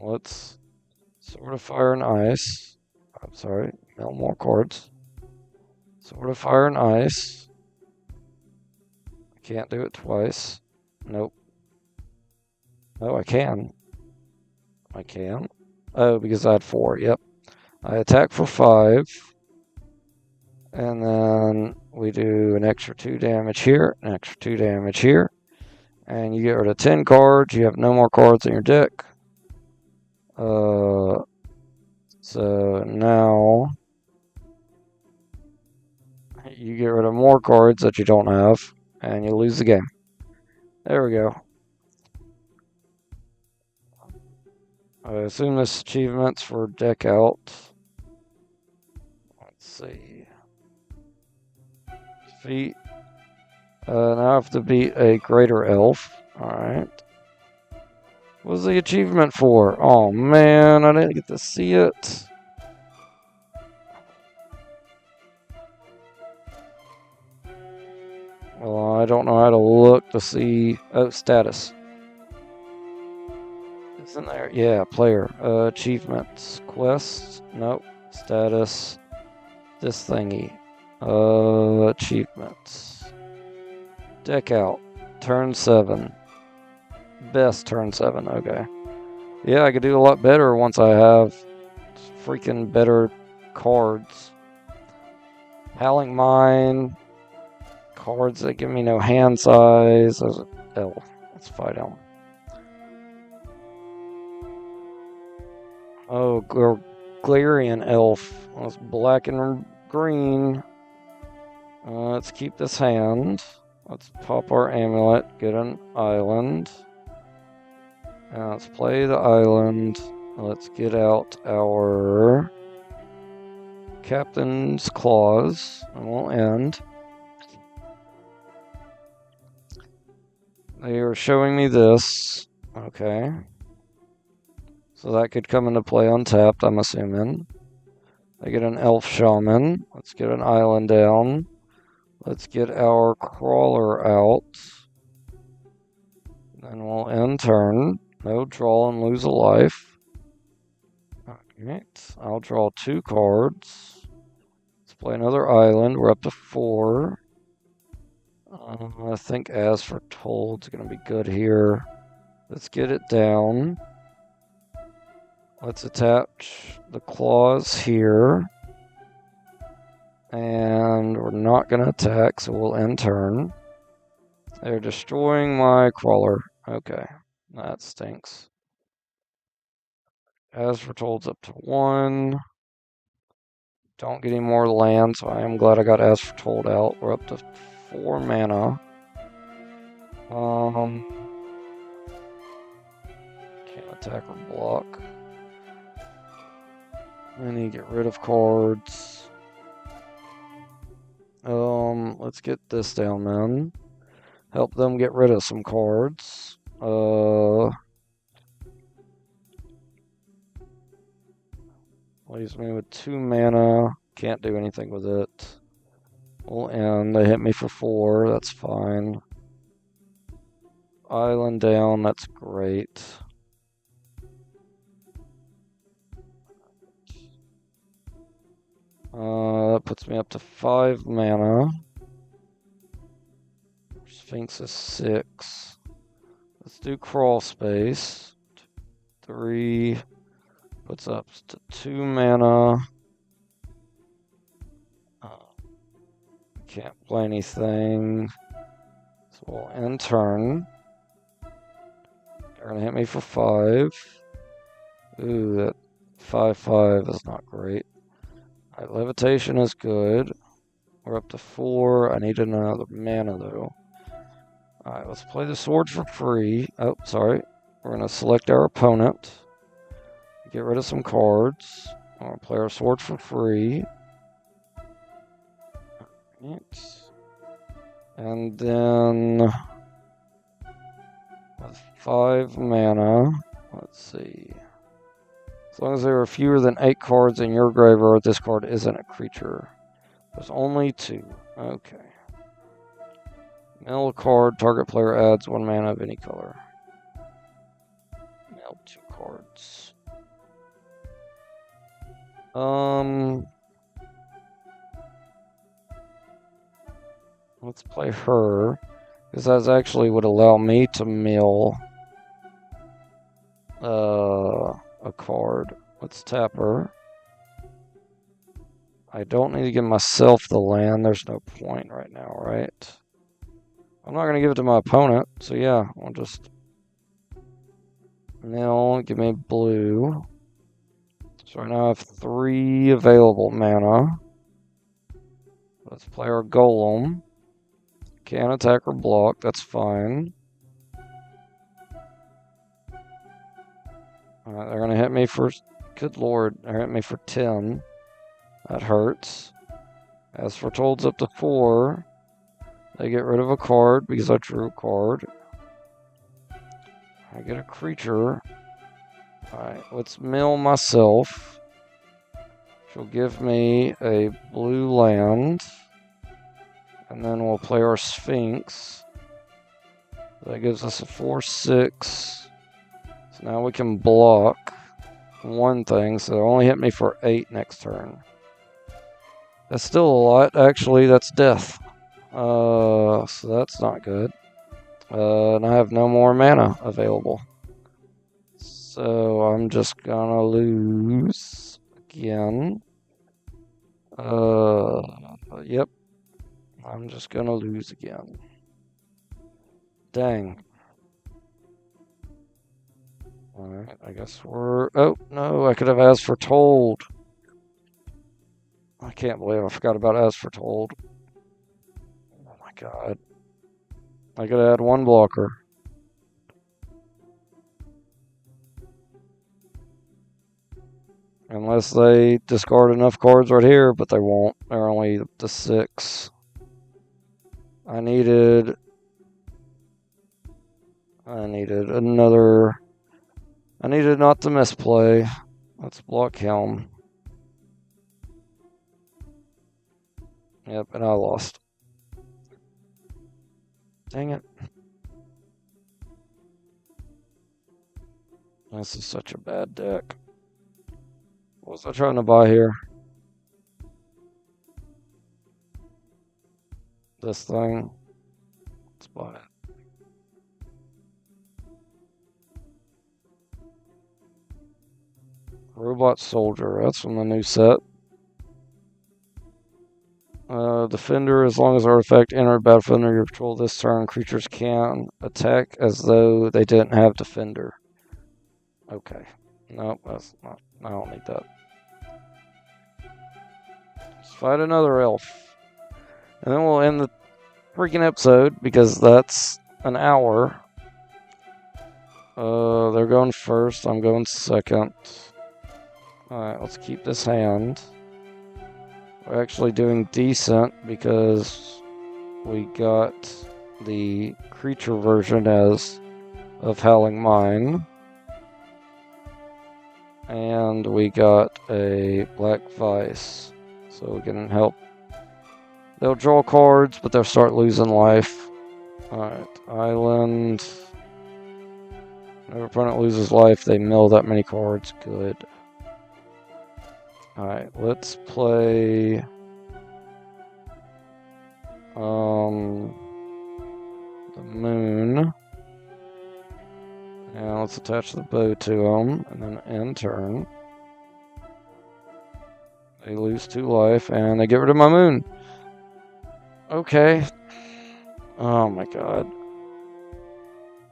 Let's Sword of Fire and Ice. I'm sorry, no more cards. Sword of Fire and Ice. I can't do it twice. Nope. Oh, I can. I can. Oh, because I had 4. Yep. I attack for 5. And then we do an extra 2 damage here, an extra 2 damage here. And you get rid of 10 cards. You have no more cards in your deck. So now you get rid of more cards that you don't have, and you lose the game. There we go. I assume this achievement's for deck out. Let's see. Defeat. Now I have to beat a greater elf. Alright. What was the achievement for? Oh man, I didn't get to see it. Well, I don't know how to look to see. Oh, status. Isn't there? Yeah, player. Achievements. Quests. Nope. Status. This thingy. Achievements. Deck out. Turn 7. Best turn 7. Okay. Yeah, I could do a lot better once I have freaking better cards. Howling Mine. Cards that give me no hand size. There's an elf. Let's fight him. Oh, Galarian elf. That's black and green. Let's keep this hand. Let's pop our amulet. Get an island. And let's play the island. Let's get out our Captain's Claws. And we'll end. They are showing me this. Okay. So that could come into play untapped, I'm assuming. I get an Elf Shaman. Let's get an island down. Let's get our crawler out. Then we'll end turn. No draw and lose a life. Alright. I'll draw 2 cards. Let's play another island. We're up to 4. I think As Foretold is going to be good here. Let's get it down. Let's attach the claws here. And we're not going to attack, so we'll end turn. They're destroying my crawler. Okay, that stinks. As Foretold's up to 1. Don't get any more land, so I am glad I got As Foretold out. We're up to 4 mana. Can't attack or block. I need to get rid of cards. Let's get this down then. Help them get rid of some cards. Leaves me with 2 mana. Can't do anything with it. We'll end. They hit me for 4. That's fine. Island down. That's great. That puts me up to 5 mana. Sphinx is 6. Let's do Crawl Space. 3. Puts up to 2 mana. Can't play anything. So we'll end turn. They're going to hit me for 5. Ooh, that 5/5 is not great. Alright, Levitation is good. We're up to 4. I need another mana though. Alright, let's play the sword for free. Oh, sorry. We're going to select our opponent. Get rid of some cards. I'm going to play our sword for free. Alright. And then with 5 mana, let's see. As long as there are fewer than 8 cards in your graveyard, this card isn't a creature. There's only 2. Okay. Mill a card, target player adds 1 mana of any color. Mill 2 cards. Let's play her, because that actually would allow me to mill a card. Let's tap her. I don't need to give myself the land. There's no point right now, right? I'm not going to give it to my opponent, so yeah, I'll just mill, give me blue. So right now I have 3 available mana. Let's play our golem. Can't attack or block, that's fine. Alright, they're gonna hit me for, good lord, they're hitting me for 10. That hurts. As Foretold's up to 4. They get rid of a card because I drew a card. I get a creature. Alright, let's mill myself. She'll give me a blue land. And then we'll play our Sphinx. That gives us a 4/6. So now we can block one thing. So it'll only hit me for 8 next turn. That's still a lot. Actually, that's death. So that's not good. And I have no more mana available. So I'm just gonna lose again. Yep. I'm just gonna lose again. Dang. Alright, I guess we're... Oh, no, I could have asked for told. I can't believe I forgot about ask for told. Oh my god. I could add one blocker. Unless they discard enough cards right here, but they won't. They're only the 6. I needed another... I needed not to misplay. Let's block Helm. Yep, and I lost. Dang it. This is such a bad deck. What was I trying to buy here? This thing. Let's buy it. Robot Soldier. That's from the new set. Defender, as long as artifact entered battlefield under your control this turn, creatures can attack as though they didn't have Defender. Okay. Nope, that's not. I don't need that. Let's fight another elf. And then we'll end the freaking episode because that's an hour. They're going first. I'm going second. Alright, let's keep this hand. We're actually doing decent because we got the creature version of Howling Mine. And we got a Black Vice. So we can help. They'll draw cards, but they'll start losing life. Alright, Island. Whenever opponent loses life, they mill that many cards. Good. Alright, let's play the moon. And let's attach the bow to them, and then end turn. They lose 2 life, and they get rid of my moon. Okay. Oh my god.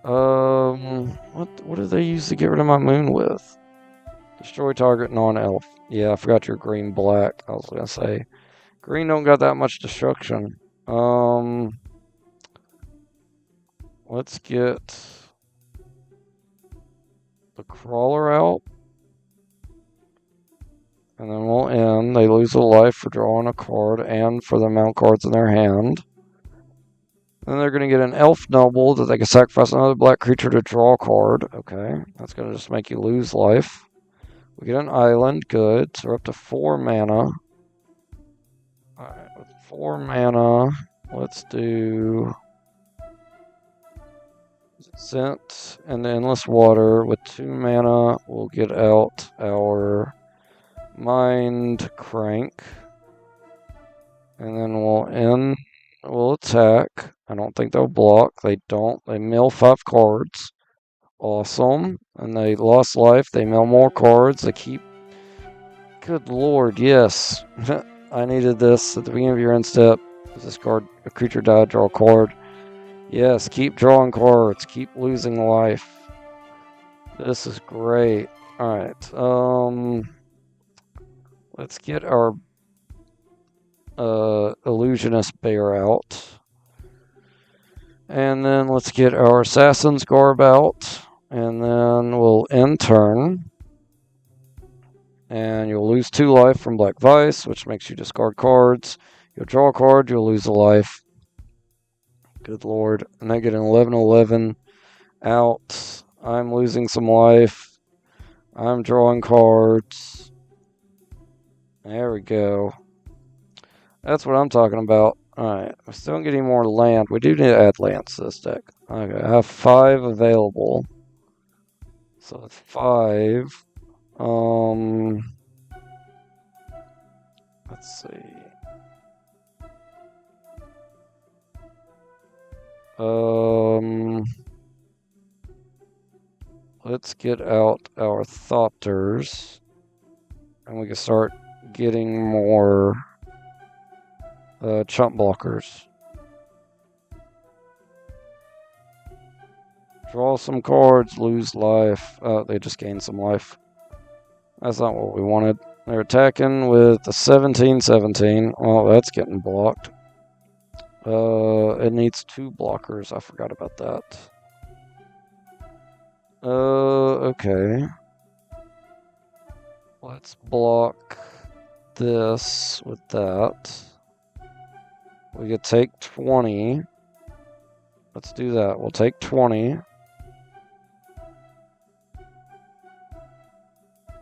What do they use to get rid of my moon with? Destroy target non-elf. Yeah, I forgot your green-black. I was gonna say. Green don't got that much destruction. Let's get the crawler out. And then we'll end. They lose a life for drawing a card and for the amount of cards in their hand. Then they're going to get an elf noble that they can sacrifice another black creature to draw a card. Okay, that's going to just make you lose life. We get an island. Good. So we're up to 4 mana. Alright, with 4 mana, let's do Scent and the Endless Water. With 2 mana, we'll get out our Mind Crank. And then we'll attack. I don't think they'll block. They don't. They mill 5 cards. Awesome. And they lost life. They mill more cards. They keep... Good lord, yes. I needed this at the beginning of your end step. Discard a creature die, draw a card. Yes, keep drawing cards. Keep losing life. This is great. Alright. Let's get our Illusionist Bear out. And then let's get our Assassin's Garb out. And then we'll end turn. And you'll lose 2 life from Black Vice, which makes you discard cards. You'll draw a card, you'll lose a life. Good lord. And I get an 11-11 out. I'm losing some life. I'm drawing cards. There we go. That's what I'm talking about. Alright, we still don't get any more land. We do need to add lands to this deck. Okay, I have 5 available. So it's 5. Let's see. Let's get out our Thopters. And we can start getting more chump blockers. Draw some cards, lose life. Oh, they just gained some life. That's not what we wanted. They're attacking with the 17-17. Oh, that's getting blocked. It needs 2 blockers. I forgot about that. Okay. Let's block this with that. We could take 20. Let's do that. We'll take 20.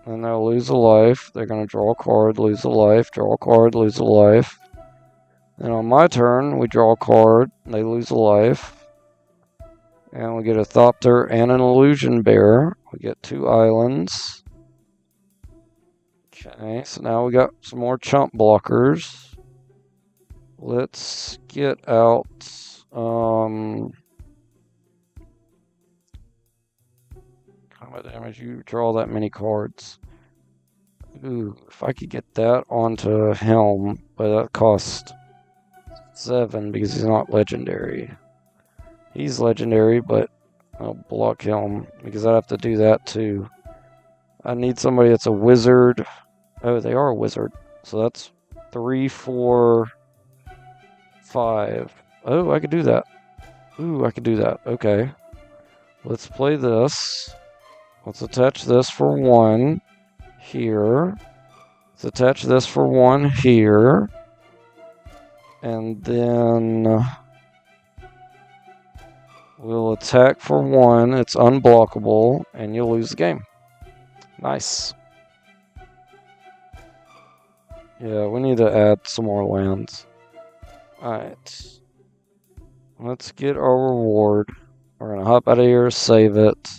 Then they'll lose a life. They're going to draw a card, lose a life, draw a card, lose a life. Then on my turn, we draw a card, they lose a life. And we get a Thopter and an Illusion Bearer. We get 2 islands. Okay, so now we got some more chump blockers. Let's get out... combat damage, you draw that many cards. Ooh, if I could get that onto Helm, but that costs 7 because he's not legendary. He's legendary, but I'll block Helm because I have to do that too. I need somebody that's a wizard. Oh, they are a wizard. So that's 3, 4, 5. Oh, I could do that. Ooh, I could do that. Okay. Let's play this. Let's attach this for 1 here. Let's attach this for 1 here. And then we'll attack for 1. It's unblockable, and you'll lose the game. Nice. Yeah, we need to add some more lands. Alright. Let's get our reward. We're going to hop out of here, save it.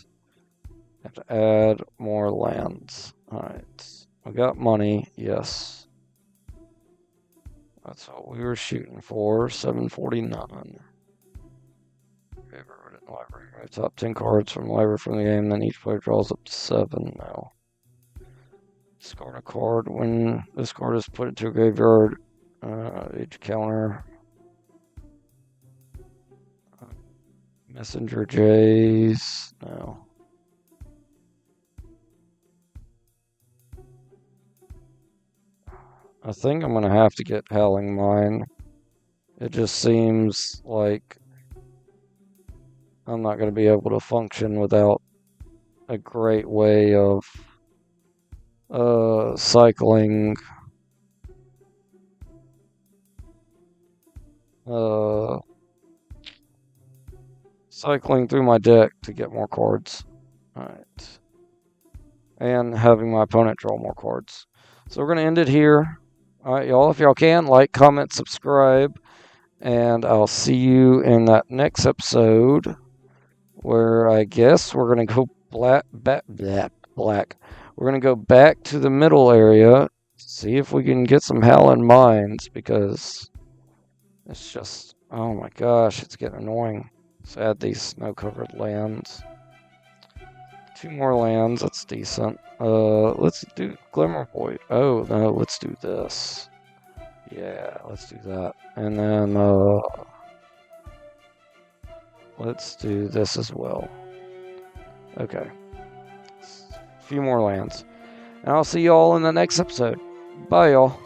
Have to add more lands. Alright. We got money, yes. That's what we were shooting for. 749. Favorite library. Top 10 cards from the library from the game, then each player draws up to 7 now. Discard a card. When this card is put into a graveyard, each counter. Messenger Jays. No. I think I'm going to have to get Howling Mine. It just seems like I'm not going to be able to function without a great way of cycling cycling through my deck to get more cards. Alright. And having my opponent draw more cards. So we're going to end it here. Alright, y'all. If y'all can, like, comment, subscribe. And I'll see you in that next episode where I guess we're going to go black. We're going to go back to the middle area, see if we can get some Howling Mines, because it's just, oh my gosh, it's getting annoying. Let's add these snow-covered lands. 2 more lands, that's decent. Let's do Glimmer Void. Oh, no, let's do this. Yeah, let's do that. And then, let's do this as well. Okay. A few more lands. And I'll see y'all in the next episode. Bye, y'all.